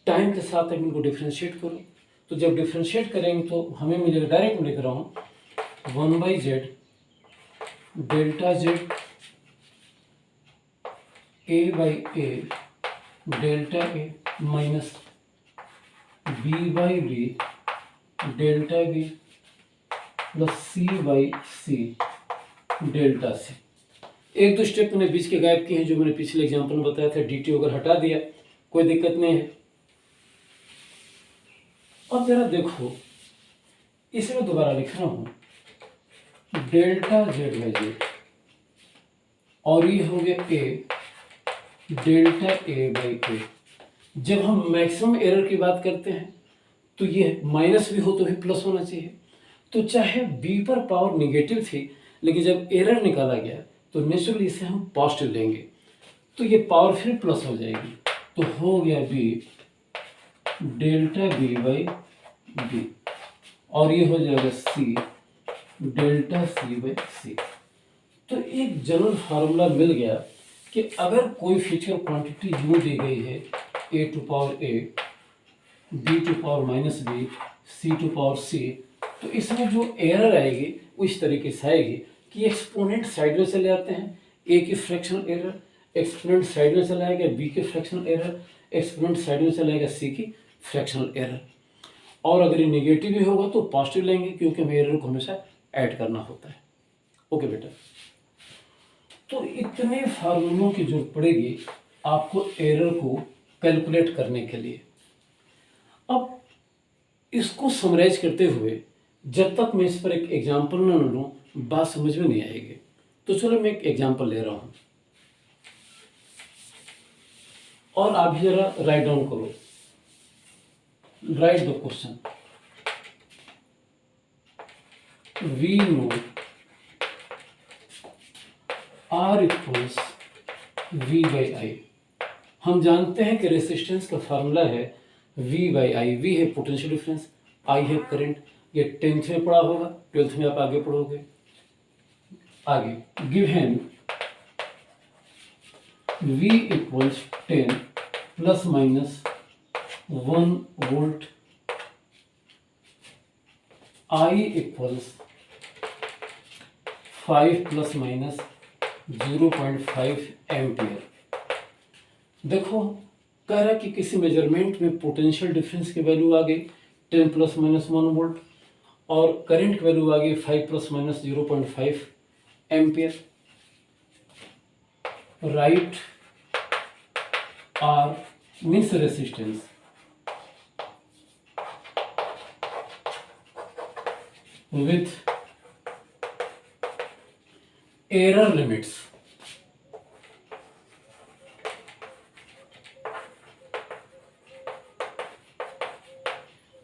time के साथ इनको डिफ्रेंशिएट करो। तो जब डिफ्रेंशिएट करेंगे तो हमें मिलेगा, डायरेक्ट लिख रहा हूँ 1 by Z delta Z A by A delta A minus B by B delta B plus C by C delta C. एक दो स्टेप मैंने बीच के गायब किए हैं जो मैंने पिछले एग्जाम्पल में बताया था, dt अगर हटा दिया कोई दिक्कत नहीं है। अब जरा देखो, इसमें दोबारा लिख रहा हूं डेल्टा जेड बाई जेड, और ये हो गया ए डेल्टा ए बाई ए। जब हम मैक्सिमम एरर की बात करते हैं तो ये माइनस भी हो तो भी प्लस होना चाहिए। तो चाहे बी पर पावर निगेटिव थी, लेकिन जब एरर निकाला गया तो नेचुरली इसे हम पॉजिटिव लेंगे, तो ये पावर फिर प्लस हो जाएगी। तो हो गया B delta B by B, और ये हो जाएगा सी डेल्टा सी बाई सी। तो एक जनरल फार्मूला मिल गया कि अगर कोई फ्यूचर क्वांटिटी यूं दी गई है A to power A, B to power minus B, C to power C, तो इसमें जो एरर आएगी वो इस तरीके से आएगी कि एक्सपोनेंट साइड में चले आते हैं, ए की फ्रैक्शनल एरर, एक्सपोनेंट साइड में चला आएगा बी की फ्रैक्शनल एरर, एक्सपोनेंट साइड में चला आएगा सी की फ्रैक्शनल एरर। और अगर ये निगेटिव भी होगा तो पॉजिटिव लेंगे, क्योंकि हमें एरर को हमेशा ऐड करना होता है। ओके बेटा, तो इतने फार्मूलों की जरूरत पड़ेगी आपको एरर को कैलकुलेट करने के लिए। अब इसको समराइज करते हुए जब तक मैं इस पर एक एग्जाम्पल न लूँ बात समझ में नहीं आएगी। तो चलो मैं एक एग्जाम्पल ले रहा हूँ और आप भी जरा राइट डाउन करो, write the question. We know R equals V by I. हम जानते हैं कि रेसिस्टेंस का फार्मूला है V बाई आई। V है पोटेंशियल डिफरेंस, I है करंट। ये 10th में पढ़ा होगा, 12th में आप आगे पढ़ोगे। आगे given V equals 10 plus minus 1 volt, I equals 5 plus minus 0.5 ampere. देखो कह रहा है कि किसी मेजरमेंट में पोटेंशियल डिफरेंस की वैल्यू आ गई 10 प्लस माइनस 1 वोल्ट, और करंट की वैल्यू आ गई 5 plus minus 0.5 ampere. Right R means resistance with error limits.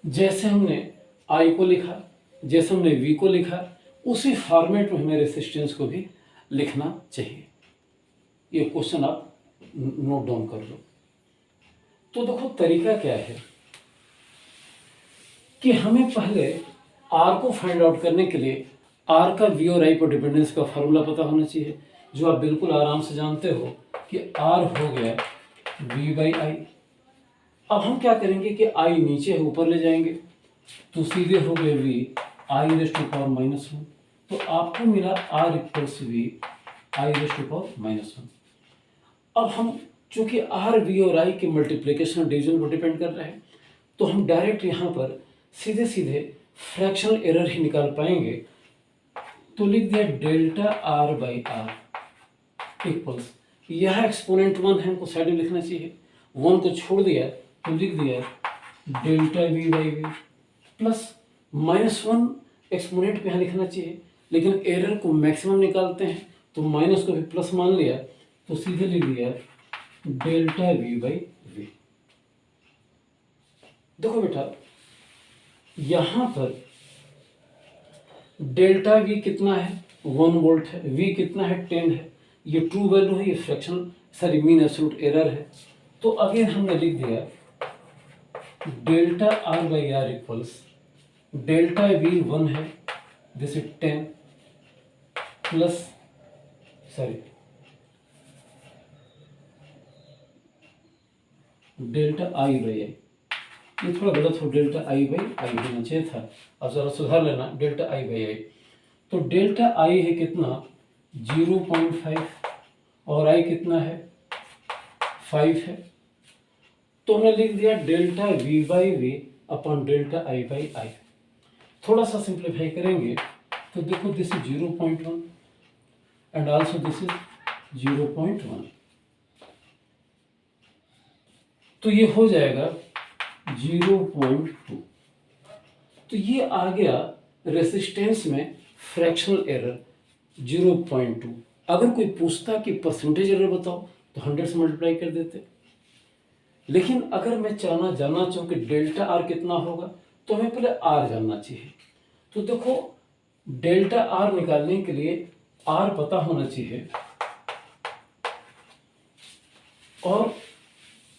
जैसे हमने I को लिखा, जैसे हमने V को लिखा, उसी फॉर्मेट में हमें रेसिस्टेंस को भी लिखना चाहिए। ये क्वेश्चन आप नोट डाउन कर लो। तो देखो तरीका क्या है कि हमें पहले R को फाइंड आउट करने के लिए R का V और I पर डिपेंडेंस का फार्मूला पता होना चाहिए, जो आप बिल्कुल आराम से जानते हो कि R हो गया V बाई आई। अब हम क्या करेंगे कि I नीचे है ऊपर ले जाएंगे, तो सीधे हो गए V I raise to power minus 1। तो आपको मिला R equals V I raise to power minus 1। अब हम चूंकि R V और I के मल्टीप्लिकेशन डिवीजन पर डिपेंड कर रहे हैं, तो हम डायरेक्ट यहाँ पर सीधे सीधे फ्रैक्शनल एरर ही निकाल पाएंगे। तो लिख दिया delta R by R equals, यह एक्सपोनेंट 1 है, हमको साइड में लिखना चाहिए, 1 को छोड़ दिया तो लिख दिया delta V by V plus minus 1 exponent पे यहाँ लिखना चाहिए, लेकिन एरर को मैक्सिमम निकालते हैं तो माइनस को भी प्लस मान लिया, तो सीधे लिख दिया डेल्टा V बाई V। देखो बेटा यहाँ पर डेल्टा V कितना है 1 वोल्ट है, V कितना है 10 है, ये ट्रू वैल्यू है, ये fraction sorry mean absolute error है। तो अगेन हमने लिख दिया delta R by R equals delta V 1 है, this is 10 plus sorry delta I by I, ये थोड़ा गलत हो, डेल्टा I बाई आई होना चाहिए था, अब जरा सुधार लेना डेल्टा I बाई आई। तो डेल्टा I है कितना 0.5 और I कितना है 5 है, तो हमने लिख दिया delta V by V upon delta I by आई। थोड़ा सा सिंप्लीफाई करेंगे तो देखो this is 0.1 and also this is 0.1, तो ये हो जाएगा 0.2। तो ये आ गया रेसिस्टेंस में फ्रैक्शनल एरर 0.2। अगर कोई पूछता कि परसेंटेज एरर बताओ तो 100 से मल्टीप्लाई कर देते। लेकिन अगर मैं जानना चाहूँ कि डेल्टा आर कितना होगा तो हमें पहले आर जानना चाहिए। तो देखो, डेल्टा आर निकालने के लिए आर पता होना चाहिए, और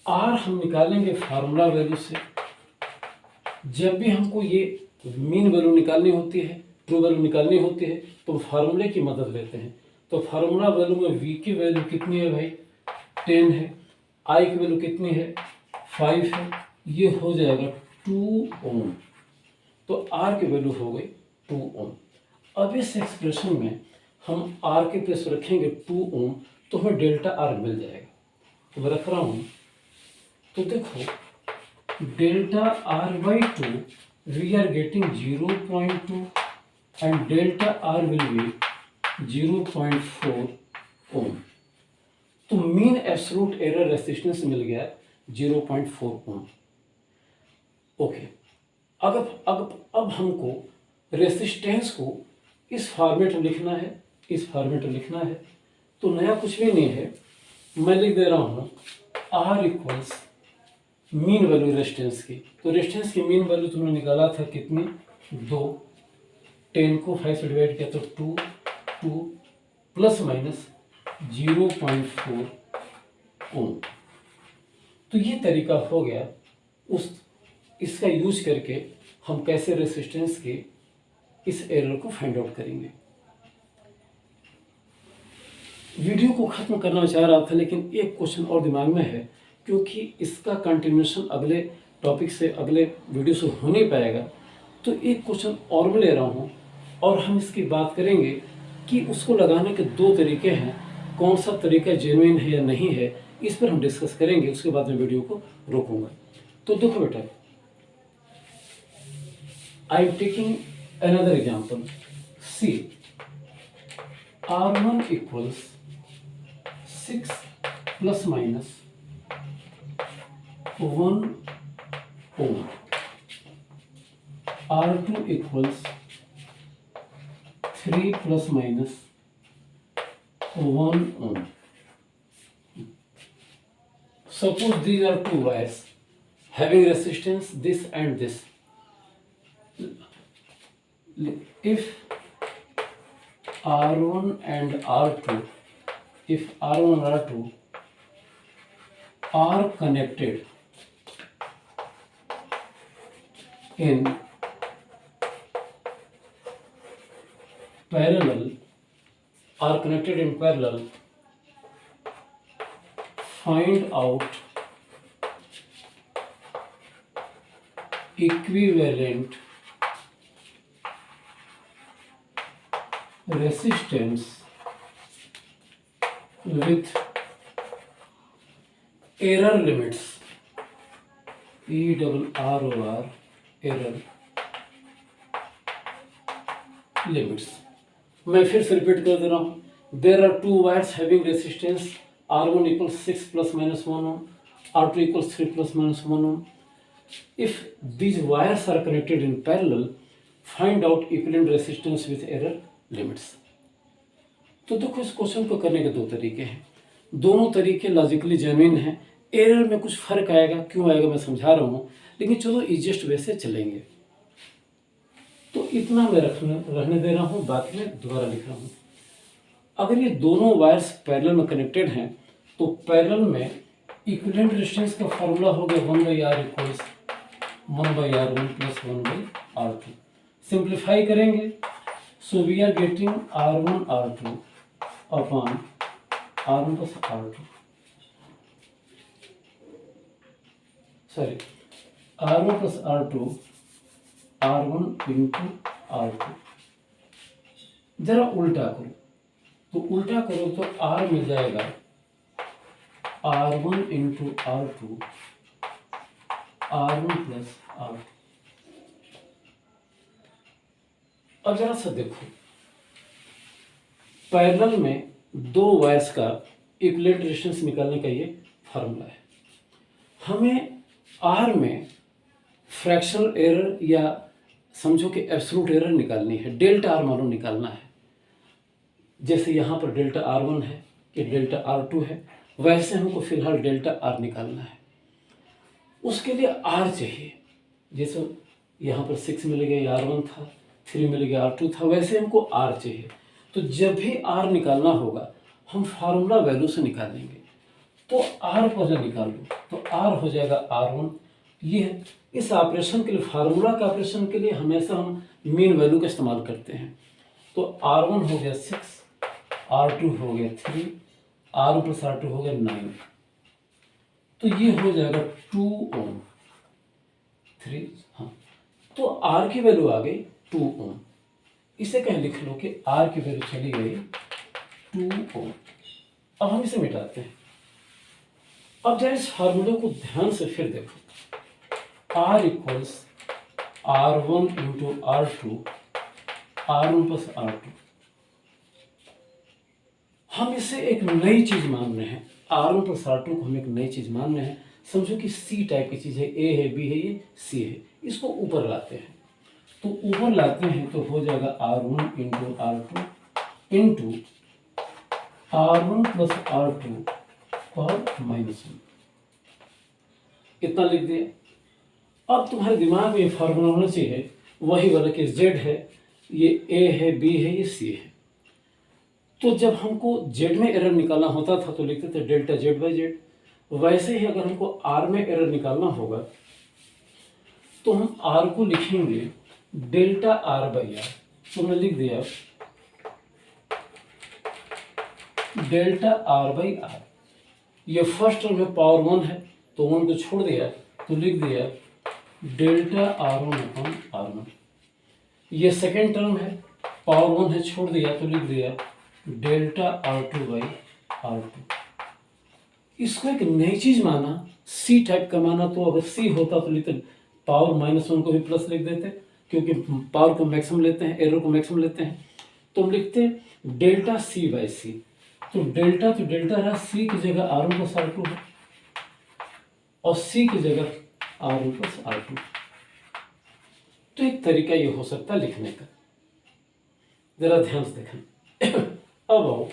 आर हम निकालेंगे फार्मूला वैल्यू से। जब भी हमको ये मीन वैल्यू निकालनी होती है, ट्रू वैल्यू निकालनी होती है, तो फार्मूले की मदद लेते हैं। तो फार्मूला वैल्यू में वी की वैल्यू कितनी है भाई? 10 है। आई की वैल्यू कितनी है? 5 है। ये हो जाएगा 2 ओम। तो आर की वैल्यू हो गई 2 ओम। अब इस एक्सप्रेशन में हम आर के प्लेस रखेंगे 2 ओम, तो हमें डेल्टा आर मिल जाएगा। तो मैं रख रहा हूँ, तो देखो delta R by 2 we are getting 0.2 and delta R will be 0.4 ohm. तो मीन एब्सोल्यूट एरर रेजिस्टेंस मिल गया 0.4 ओम। ओके, अब हमको रेजिस्टेंस को इस फॉर्मेट में लिखना है, इस फॉर्मेट में लिखना है। तो नया कुछ भी नहीं है, मैं लिख दे रहा हूँ R equals mean value resistance की। तो रेजिस्टेंस की मीन वैल्यू तुमने निकाला था कितनी? 2। 10 को 5 से डिवाइड किया तो 2 प्लस माइनस 0.4 ओम। तो ये तरीका हो गया इसका यूज करके हम कैसे रेजिस्टेंस के इस एरर को फाइंड आउट करेंगे। वीडियो को खत्म करना चाह रहा था, लेकिन एक क्वेश्चन और दिमाग में है, क्योंकि इसका कंटिन्यूशन अगले टॉपिक से, अगले वीडियो से हो नहीं पाएगा। तो एक क्वेश्चन और मैं ले रहा हूँ, और हम इसकी बात करेंगे कि उसको लगाने के 2 तरीके हैं। कौन सा तरीका जेन्युइन है या नहीं है, इस पर हम डिस्कस करेंगे। उसके बाद मैं वीडियो को रोकूंगा। तो देखो बेटा, I am taking another example. See R1 equals 6 plus minus 1 ohm. R2 equals 3 plus minus 1 ohm. Suppose these are 2 wires having resistance this and this. If R1 and R2, if R1 and R2 are connected in parallel, find out equivalent resistance with error limits, ERROR, error limits. मैं फिर से repeat कर दे रहा हूँ। There are 2 wires having resistance R1 equals 6 plus minus 1 ohm, R2 equals 3 plus minus 1 ohm. If these wires are connected in parallel, find out equivalent resistance with error limits. तो देखो, इस question को करने के 2 तरीके हैं। दोनों तरीके लॉजिकली जेन्युइन हैं। एरर में कुछ फर्क आएगा, क्यों आएगा मैं समझा रहा हूँ, लेकिन चलो इजिएस्ट वे से चलेंगे। तो इतना मैं रहने दे रहा हूँ, बाकी में दोबारा लिख रहा हूँ। अगर ये दोनों वायर्स पैरेलल में कनेक्टेड हैं, तो पैरेलल में इक्विवेलेंट रेजिस्टेंस का फॉर्मूला हो गया 1/R equals 1/R1 plus 1/R2। Simplify करेंगे, so we are getting R1 R2 upon R1 plus R2, sorry R1 plus R2 R1 into R2। जरा उल्टा करो, तो उल्टा करो तो R मिल जाएगा R1 into R2 R1 plus R2। अब जरा सा देखो, पैरेलल में दो वायर्स का इक्विवेलेंट रेजिस्टेंस निकालने का ये फार्मूला है। हमें आर में फ्रैक्शनल एरर या समझो कि एब्सोल्यूट एरर निकालनी है, डेल्टा आर मालूम निकालना है। जैसे यहाँ पर डेल्टा R1 है, ये डेल्टा R2 है, वैसे हमको फिलहाल डेल्टा आर निकालना है। उसके लिए आर चाहिए, जैसे यहाँ पर 6 मिल गया R1 था, 3 मिल गया R2 था, वैसे हमको आर चाहिए। तो जब भी आर निकालना होगा हम फार्मूला वैल्यू से निकालेंगे। तो आर को जब निकाल लो तो आर हो जाएगा R1। ये इस ऑपरेशन के लिए, फार्मूला के ऑपरेशन के लिए हमेशा हम मीन वैल्यू का इस्तेमाल करते हैं। तो R1 हो गया 6, R2 हो गया 3, R1 प्लस R2 हो गया 9। तो ये हो जाएगा 2 ओम 3। हाँ, तो R की वैल्यू आ गई 2 ओम। इसे कहीं लिख लो कि R की वैल्यू चली गई 2 ओम। अब हम इसे मिटाते हैं। अब जरा इस फार्मूले को ध्यान से फिर देखो, R equals R1 into R2, R1 plus R2। हम इसे एक नई चीज मान रहे हैं, R1 प्लस R2 को हम एक नई चीज मान रहे हैं। समझो कि C टाइप की चीज है, A है, B है, ये C है। इसको ऊपर लाते हैं, तो ऊपर लाते हैं तो हो जाएगा R1 into R2 into R1 plus R2 power -1। इतना लिख दिया। अब तुम्हारे दिमाग में ये फार्मूला होना चाहिए वही वाला कि Z है, ये A है, B है, ये C है। तो जब हमको Z में एरर निकालना होता था तो लिखते थे डेल्टा Z बाई Z। वैसे ही अगर हमको R में एरर निकालना होगा तो हम R को लिखेंगे डेल्टा R बाई R। तो हमने लिख दिया डेल्टा R बाई R। ये फर्स्ट टर्म है, पावर 1 है तो 1 को छोड़ दिया तो लिख दिया डेल्टा R1 अपॉन R1। ये सेकेंड टर्म है, पावर 1 है, छोड़ दिया तो लिख दिया डेल्टा R2 बाई R2। इसको एक नई चीज माना, C टाइप का माना। तो अगर C होता तो लिखते पावर -1 को भी प्लस लिख देते, क्योंकि पावर को मैक्सिमम लेते हैं, एरर को मैक्सिमम लेते हैं। तो हम लिखते डेल्टा C बाई C। तो डेल्टा रहा, C की जगह R1 प्लस R2 है और C की जगह R1 प्लस R2। तो एक तरीका ये हो सकता है लिखने का, जरा ध्यान से देखना। अब आओ,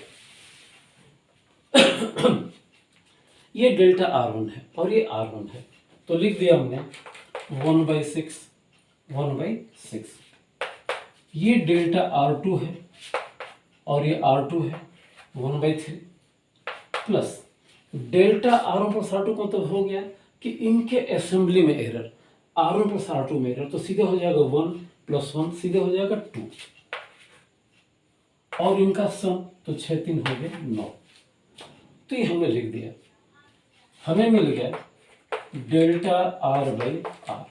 ये डेल्टा R1 है और ये R1 है, तो लिख दिया हमने 1/6 1/6। ये डेल्टा R2 है और ये R2 है 1/3 plus delta R1 plus R2 का मतलब हो गया कि इनके असेंबली में एरर, R1 प्लस R2 में एरर, तो सीधे हो जाएगा 1 + 1 सीधे हो जाएगा 2 और इनका सम तो 6 3 हो गए 9। तो ये हमने लिख दिया, हमें मिल गया डेल्टा R बाई R।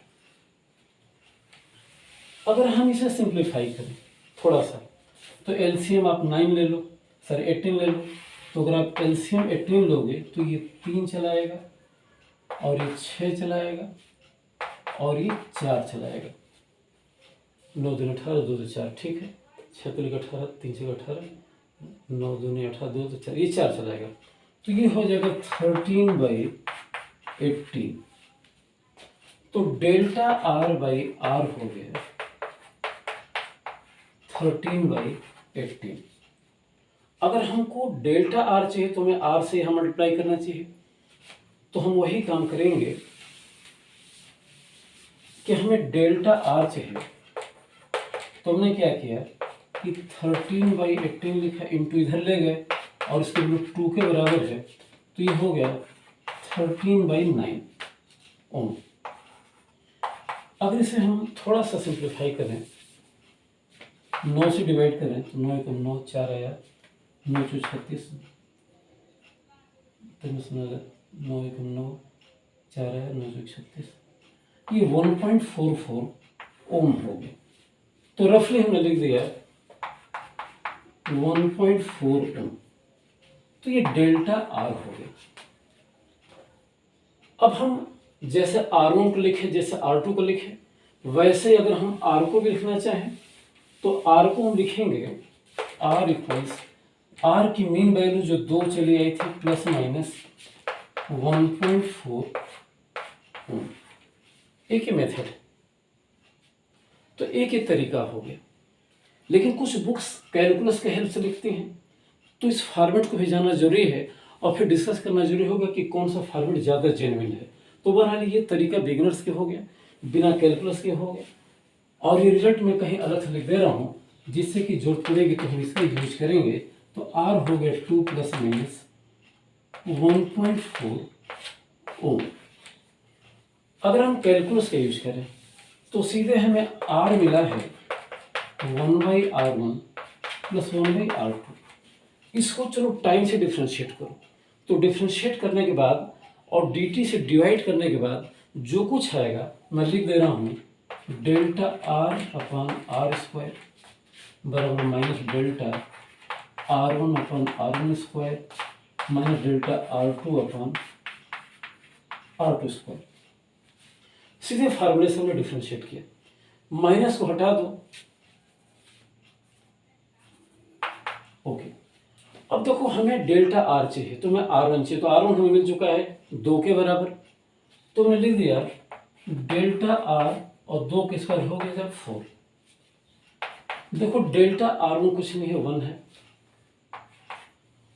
अगर हम इसे सिंप्लीफाई करें थोड़ा सा तो एलसीएम आप 9 ले लो, सर 18 ले लो। तो अगर आप एलसीएम 18 लोगे तो ये 3 चलाएगा और ये 6 चलाएगा और ये 4 चलाएगा। 9 दूनी 18, 2 से 4, ठीक है। 6 3 18, 3 6 18, 9 दूनी 18, 2 से 4, ये 4 चलाएगा। तो ये हो जाएगा 13/18। तो डेल्टा R बाई R हो गया 13/18। अगर हमको डेल्टा R चाहिए तो हमें R से यहाँ मल्टीप्लाई करना चाहिए। तो हम वही काम करेंगे कि हमें डेल्टा R चाहिए। तो हमने क्या किया कि 13/18 लिखा, इंटू इधर ले गए और इसके वैल्यू 2 के बराबर है, तो ये हो गया 13/9 ओम। अगर इसे हम थोड़ा सा सिंप्लीफाई करें, 9 से डिवाइड करें तो 9 को 9 4 आया, 9 2 36, 9 1 9 4 आया, 9 2 36, ये 1.44 ओम हो गया। तो रफली हमने लिख दिया 1.4 ओम। तो ये डेल्टा R हो गया। अब हम जैसे R1 को लिखे, जैसे R2 को लिखे, वैसे अगर हम R को भी लिखना चाहें तो R को हम लिखेंगे R इक्वल्स आर की मीन वैल्यू जो 2 चली आई थी प्लस माइनस 1.4 ओम। एक ही मेथड है, तो एक ही तरीका हो गया। लेकिन कुछ बुक्स कैलकुलस के हेल्प से लिखती हैं, तो इस फॉर्मेट को भी जानना जरूरी है और फिर डिस्कस करना जरूरी होगा कि कौन सा फॉर्मेट ज़्यादा जेन्युइन है। तो बहरहाल ये तरीका बिगिनर्स के हो गया, बिना कैलकुलस के हो गया, और ये रिजल्ट मैं कहीं अलग से लिख दे रहा हूँ जिससे कि जरूरत पड़ेगी तो हम इसका यूज करेंगे। तो आर हो गया 2 प्लस माइनस 1.4 ओम। अगर हम कैलकुलस का यूज करें तो सीधे हमें आर मिला है 1/r1 प्लस 1/r2। इसको चलो टाइम से डिफ्रेंशिएट करो, तो डिफ्रेंशिएट करने के बाद और dt से डिवाइड करने के बाद जो कुछ आएगा मैं लिख दे रहा हूँ delta R upon R square बराबर minus delta r1 upon r1 square minus delta r2 upon r2 square. सीधे फार्मूले से हमने डिफ्रेंशिएट किया, माइनस को हटा दो। ओके, अब देखो हमें डेल्टा आर चाहिए, तो मैं r1 चाहिए, तो r1 हमें मिल चुका है 2 के बराबर, तो मैंने लिख दिया डेल्टा आर और 2 के स्क्वायर हो गया जब 4। देखो डेल्टा r1 कुछ नहीं है 1 है,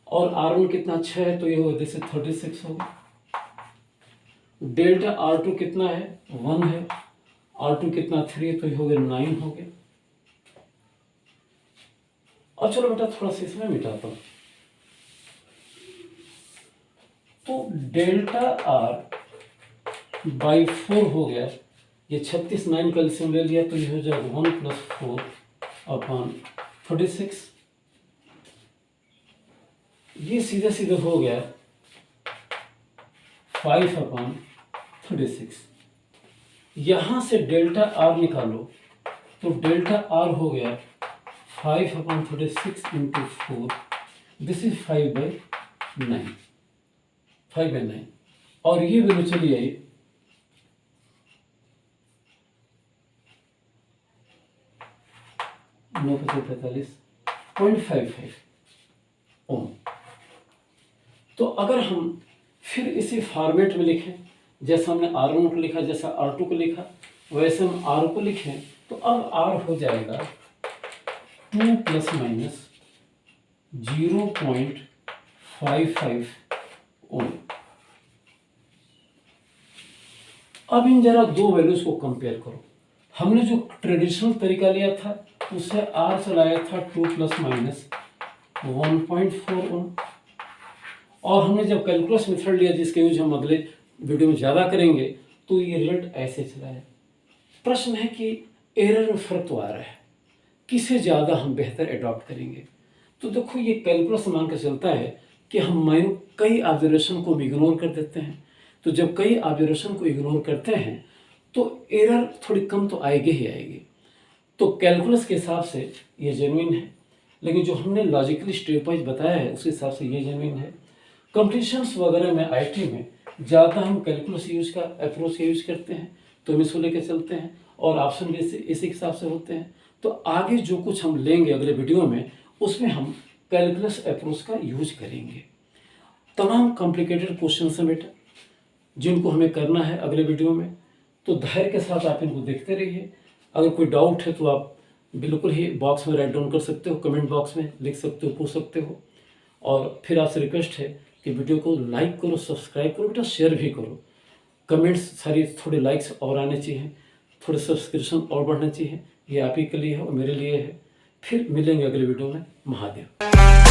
और r1 कितना 6 है, तो ये होगा जैसे 36 होगा। डेल्टा r2 कितना है 1 है, r2 कितना 3 है, तो ये हो गया 9 हो गया। और चलो बेटा थोड़ा सा इसमें मिटाता हूं, तो डेल्टा r बाई 4 हो गया, ये 36 9 का एलसीएम ले लिया तो ये हो जाएगा 1 प्लस 4 अपॉन 36। ये सीधे सीधे हो गया 5 अपॉन 36। यहां से डेल्टा आर निकालो, तो डेल्टा आर हो गया 5 अपॉन 36 इंटू 4, दिस इज 5/9, 5/9। और ये वैल्यू चली आई 945.55 ओम। तो अगर हम फिर इसी फॉर्मेट में लिखें, जैसा हमने R1 को लिखा, जैसा R2 को लिखा, वैसे हम R को लिखें, तो अब R हो जाएगा 2 प्लस माइनस 0.55 ओम। अब इन जरा दो वैल्यूज को कंपेयर करो। हमने जो ट्रेडिशनल तरीका लिया था उससे R चलाया था 2 प्लस माइनस 1.4 ओम, और हमने जब कैलकुलस मेथड लिया जिसके यूज हम अगले वीडियो में ज़्यादा करेंगे, तो ये रिजल्ट ऐसे चला है। प्रश्न है कि एरर में फर्क तो आ रहा है, किसे ज़्यादा हम बेहतर एडॉप्ट करेंगे। तो देखो ये कैलकुलस मान के चलता है कि हम कई ऑब्जर्वेशन को भी इग्नोर कर देते हैं, तो जब कई ऑब्जर्वेशन को इग्नोर करते हैं तो एरर थोड़ी कम तो आएगी ही आएगी। तो कैलकुलस के हिसाब से ये जेन्युइन है, लेकिन जो हमने लॉजिकली स्टेप वाइज बताया है उस हिसाब से ये जेन्युइन है। कॉम्पिटिशन्स वगैरह में आईटी में ज़्यादा हम कैलकुलस यूज का अप्रोच यूज करते हैं, तो हम इसको लेकर चलते हैं और ऑप्शन भी इसी हिसाब से होते हैं। तो आगे जो कुछ हम लेंगे अगले वीडियो में उसमें हम कैलकुलस अप्रोच का यूज करेंगे। तमाम कॉम्प्लिकेटेड क्वेश्चन हैं बेटा जिनको हमें करना है अगले वीडियो में, तो धैर्य के साथ आप इनको देखते रहिए। अगर कोई डाउट है तो आप बिल्कुल ही बॉक्स में राइट डाउन कर सकते हो, कमेंट बॉक्स में लिख सकते हो, पूछ सकते हो। और फिर आपसे रिक्वेस्ट है कि वीडियो को लाइक करो, सब्सक्राइब करो बेटा, शेयर भी करो। कमेंट्स सारी थोड़े लाइक्स और आने चाहिए, थोड़े सब्सक्रिप्शन और बढ़ना चाहिए। ये आप ही के लिए है और मेरे लिए है। फिर मिलेंगे अगले वीडियो में। महादेव।